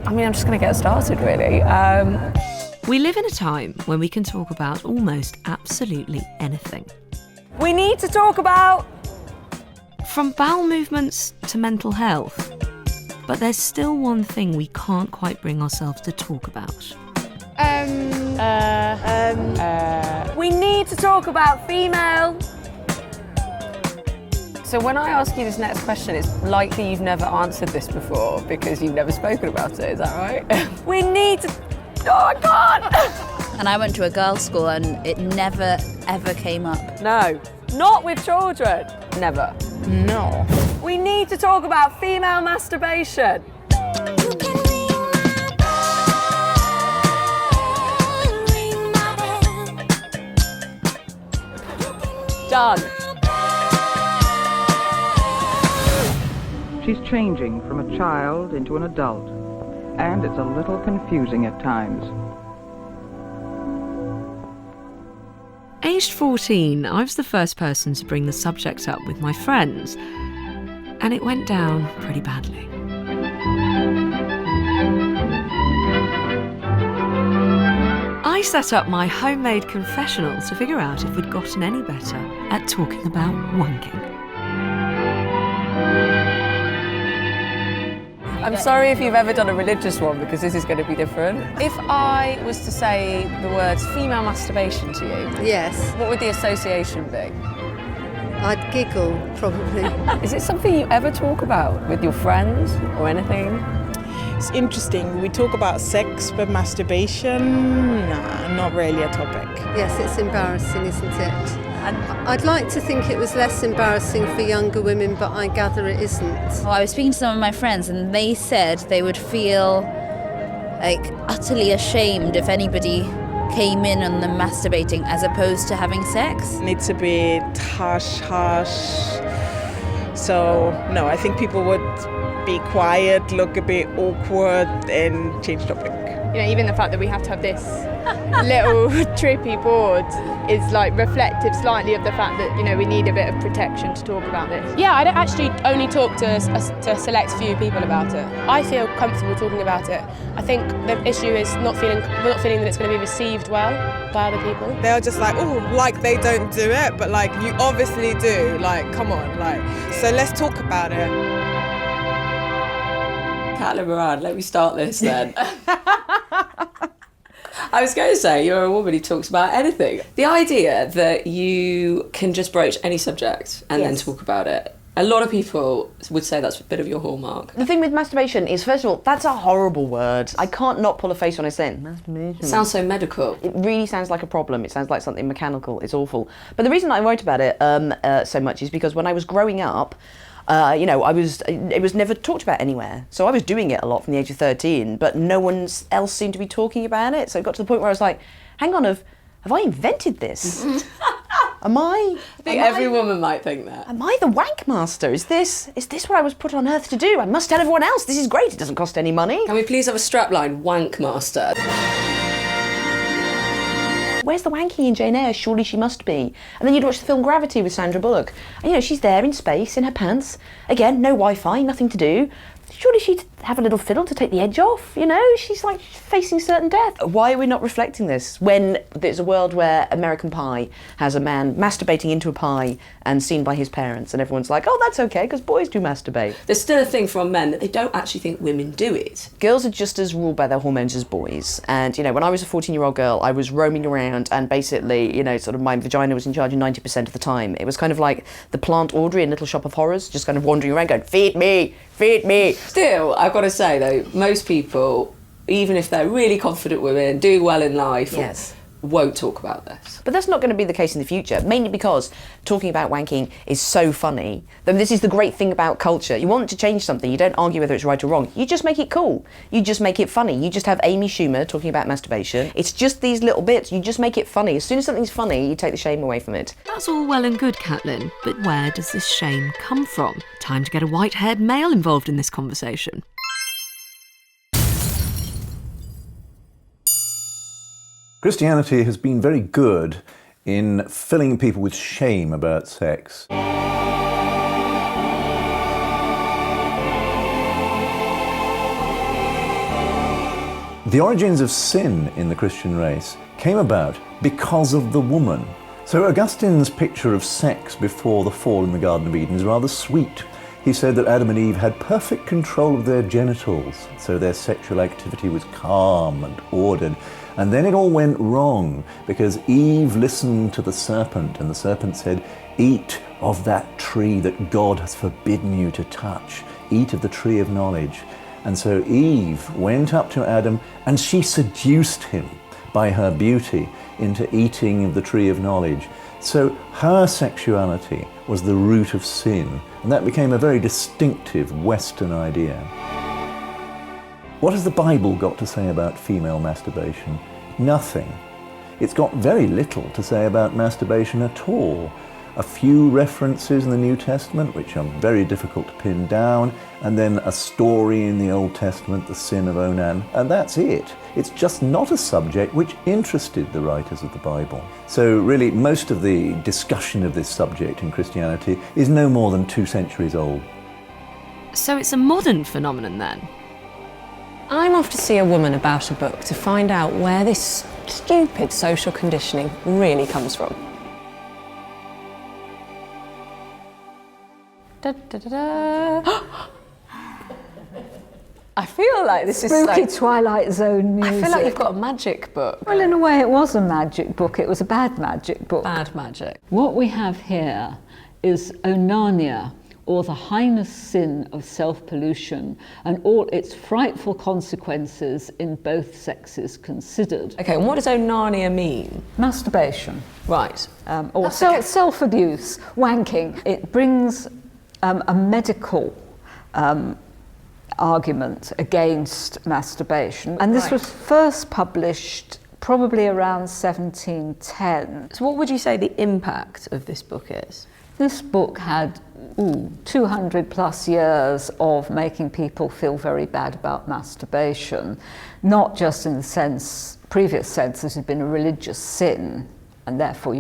I mean, I'm just going to get started, really. We live in a time when we can talk about almost absolutely anything. We need to talk about... From bowel movements to mental health. But there's still one thing we can't quite bring ourselves to talk about. We need to talk about female... So when I ask you this next question, it's likely you've never answered this before because you've never spoken about it, is that right? We need to... Oh, I can't! And I went to a girls' school and it never, ever came up. No, not with children. Never. No. We need to talk about female masturbation. Done. She's changing from a child into an adult, and it's a little confusing at times. Aged 14, I was the first person to bring the subject up with my friends, and it went down pretty badly. I set up my homemade confessional to figure out if we'd gotten any better at talking about wanking. I'm sorry if you've ever done a religious one because this is going to be different. If I was to say the words female masturbation to you, Yes, what would the association be? I'd giggle, probably. Is it something you ever talk about with your friends or anything? It's interesting. We talk about sex, but masturbation, nah, not really a topic. Yes, it's embarrassing, isn't it? I'd like to think it was less embarrassing for younger women, but I gather it isn't. Well, I was speaking to some of my friends and they said they would feel like utterly ashamed if anybody came in on them masturbating as opposed to having sex. It's a bit hush-hush. So, no, I think people would be quiet, look a bit awkward and change topic. You know, even the fact that we have to have this little trippy board is like reflective slightly of the fact that, you know, we need a bit of protection to talk about this. Yeah, I don't actually only talk to a select few people about it. I feel comfortable talking about it. I think the issue is not feeling that it's going to be received well by other people. They're just like, oh, like they don't do it, but like you obviously do. Like, come on, like, so let's talk about it. Caitlin Moran, let me start this then. I was going to say, you're a woman who talks about anything. The idea that you can just broach any subject and then talk about it, a lot of people would say that's a bit of your hallmark. The thing with masturbation is, first of all, that's a horrible word. I can't not pull a face on it saying, masturbation. It sounds so medical. It really sounds like a problem. It sounds like something mechanical. It's awful. But the reason I wrote about it so much is because when I was growing up, it was never talked about anywhere. So I was doing it a lot from the age of 13, but no one else seemed to be talking about it. So it got to the point where I was like, hang on, have I invented this? I think every woman might think that. Am I the wank master? Is this what I was put on earth to do? I must tell everyone else. This is great. It doesn't cost any money. Can we please have a strapline, wank master? Where's the wanking in Jane Eyre? Surely she must be. And then you'd watch the film Gravity with Sandra Bullock. And, you know, she's there in space, in her pants. Again, no Wi-Fi, nothing to do. Surely she'd have a little fiddle to take the edge off, you know? She's like facing certain death. Why are we not reflecting this when there's a world where American Pie has a man masturbating into a pie and seen by his parents and everyone's like, oh, that's okay, because boys do masturbate. There's still a thing from men that they don't actually think women do it. Girls are just as ruled by their hormones as boys. And, you know, when I was a 14-year-old girl, I was roaming around and basically, you know, sort of my vagina was in charge of 90% of the time. It was kind of like the plant Audrey in Little Shop of Horrors, just kind of wandering around going, feed me, feed me. Still, I've got to say though, most people, even if they're really confident women, do well in life, won't talk about this. But that's not going to be the case in the future, mainly because talking about wanking is so funny. Then this is the great thing about culture. You want to change something, you don't argue whether it's right or wrong. You just make it cool. You just make it funny. You just have Amy Schumer talking about masturbation. It's just these little bits. You just make it funny. As soon as something's funny, you take the shame away from it. That's all well and good, Caitlin, but where does this shame come from? Time to get a white-haired male involved in this conversation. Christianity has been very good in filling people with shame about sex. The origins of sin in the Christian race came about because of the woman. So Augustine's picture of sex before the fall in the Garden of Eden is rather sweet. He said that Adam and Eve had perfect control of their genitals, so their sexual activity was calm and ordered. And then it all went wrong because Eve listened to the serpent, and the serpent said, "Eat of that tree that God has forbidden you to touch. Eat of the tree of knowledge." And so Eve went up to Adam and she seduced him by her beauty into eating of the tree of knowledge. So her sexuality was the root of sin, and that became a very distinctive Western idea. What has the Bible got to say about female masturbation? Nothing. It's got very little to say about masturbation at all. A few references in the New Testament, which are very difficult to pin down, and then a story in the Old Testament, the sin of Onan, and that's it. It's just not a subject which interested the writers of the Bible. So really, most of the discussion of this subject in Christianity is no more than 2 centuries old. So it's a modern phenomenon then? I'm off to see a woman about a book to find out where this stupid social conditioning really comes from. Da, da, da, da. I feel like this is spooky like Twilight Zone music. I feel like you've got a magic book. Well, in a way it was a magic book. It was a bad magic book. Bad magic. What we have here is onania, or the heinous sin of self-pollution, and all its frightful consequences in both sexes considered. Okay, and what does onania mean? Masturbation. Right. Or self-abuse, wanking. It brings a medical argument against masturbation. And this was first published probably around 1710. So what would you say the impact of this book is? This book had 200 plus years of making people feel very bad about masturbation, not just in the previous sense that it had been a religious sin and therefore,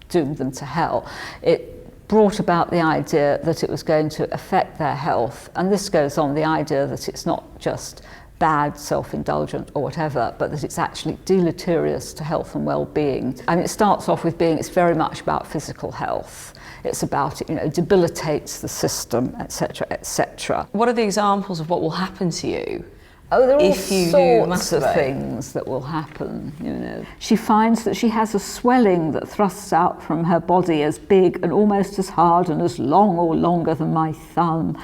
doomed them to hell. It brought about the idea that it was going to affect their health, and this goes on the idea that it's not just bad, self-indulgent or whatever, but that it's actually deleterious to health and well-being. And it starts off with it's very much about physical health. It's about, debilitates the system, etc., etc. What are the examples of what will happen to you? Oh, there are all if you sorts of things that will happen, She finds that she has a swelling that thrusts out from her body as big and almost as hard and as long or longer than my thumb.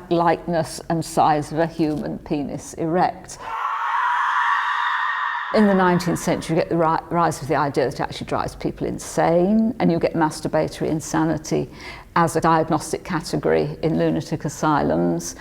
Likeness and size of a human penis erect. In the 19th century, you get the rise of the idea that it actually drives people insane, and you get masturbatory insanity as a diagnostic category in lunatic asylums.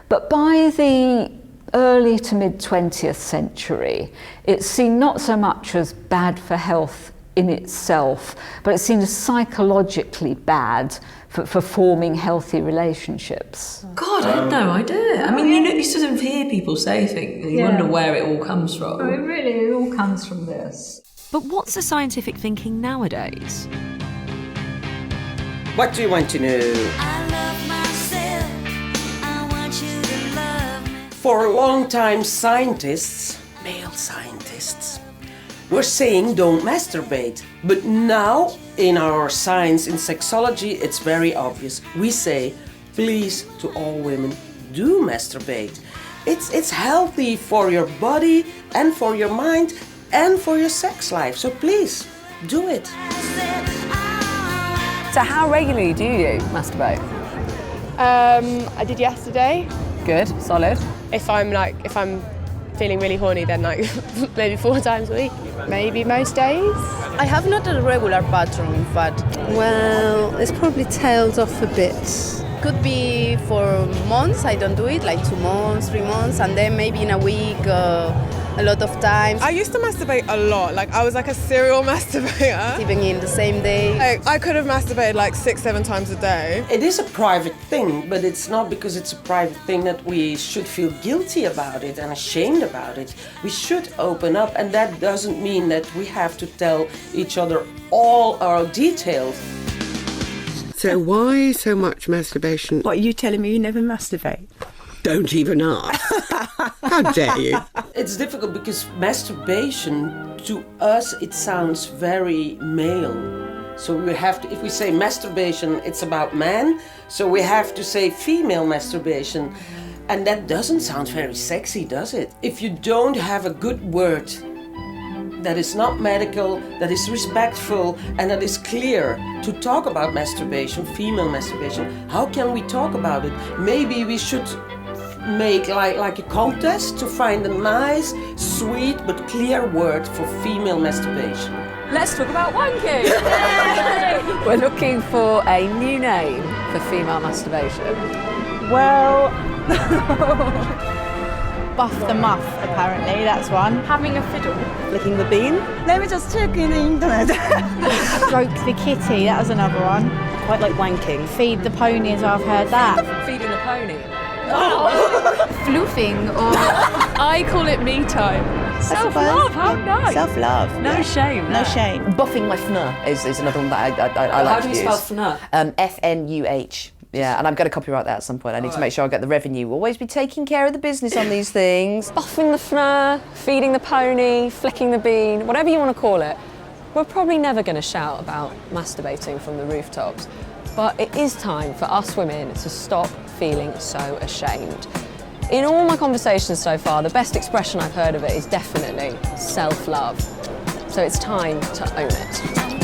But by the early to mid 20th century, it's seen not so much as bad for health in itself, but it's seen as psychologically bad for forming healthy relationships. God, I had no idea. I mean, you sort of hear people say things and you wonder where it all comes from. It all comes from this. But what's the scientific thinking nowadays? What do you want to know? I love myself. I want you to love me. For a long time, scientists, male scientists, were saying don't masturbate. But now, in our science, in sexology, it's very obvious. We say, please, to all women, do masturbate. It's healthy for your body and for your mind and for your sex life. So please, do it. So how regularly do you masturbate? I did yesterday. Good, solid. If I'm feeling really horny, then maybe 4 times a week. Maybe most days. I have not a regular pattern, in fact. Well, it's probably tailed off a bit. Could be for months, I don't do it, like 2 months, 3 months, and then maybe in a week, a lot of times. I used to masturbate a lot, I was a serial masturbator. Even in the same day. I could have masturbated 6, 7 times a day. It is a private thing, but it's not because it's a private thing that we should feel guilty about it and ashamed about it. We should open up, and that doesn't mean that we have to tell each other all our details. So why so much masturbation? What, are you telling me you never masturbate? Don't even ask. How dare you? It's difficult because masturbation, to us, it sounds very male. So we have to, if we say masturbation, it's about men, so we have to say female masturbation. And that doesn't sound very sexy, does it? If you don't have a good word that is not medical, that is respectful, and that is clear to talk about masturbation, female masturbation, how can we talk about it? Maybe we should make like a contest to find a nice, sweet, but clear word for female masturbation. Let's talk about wanking! We're looking for a new name for female masturbation. Well, buff the muff, apparently, that's one. Having a fiddle. Flicking the bean. Let me just check in the internet. Stroke the kitty, that was another one. Quite like wanking. Feed the pony, as I've heard that. Feeding the pony. Floofing, or I call it me time. Self-love, how nice. Self-love. No shame. No shame. Buffing my fnur is another one that I like How to do you use. spell fnur? F-N-U-H. Yeah, and I'm going to copyright that at some point. I need to make sure I get the revenue. Always be taking care of the business on these things. Buffing the fnur, feeding the pony, flicking the bean, whatever you want to call it. We're probably never going to shout about masturbating from the rooftops, but it is time for us women to stop feeling so ashamed. In all my conversations so far, the best expression I've heard of it is definitely self-love. So it's time to own it.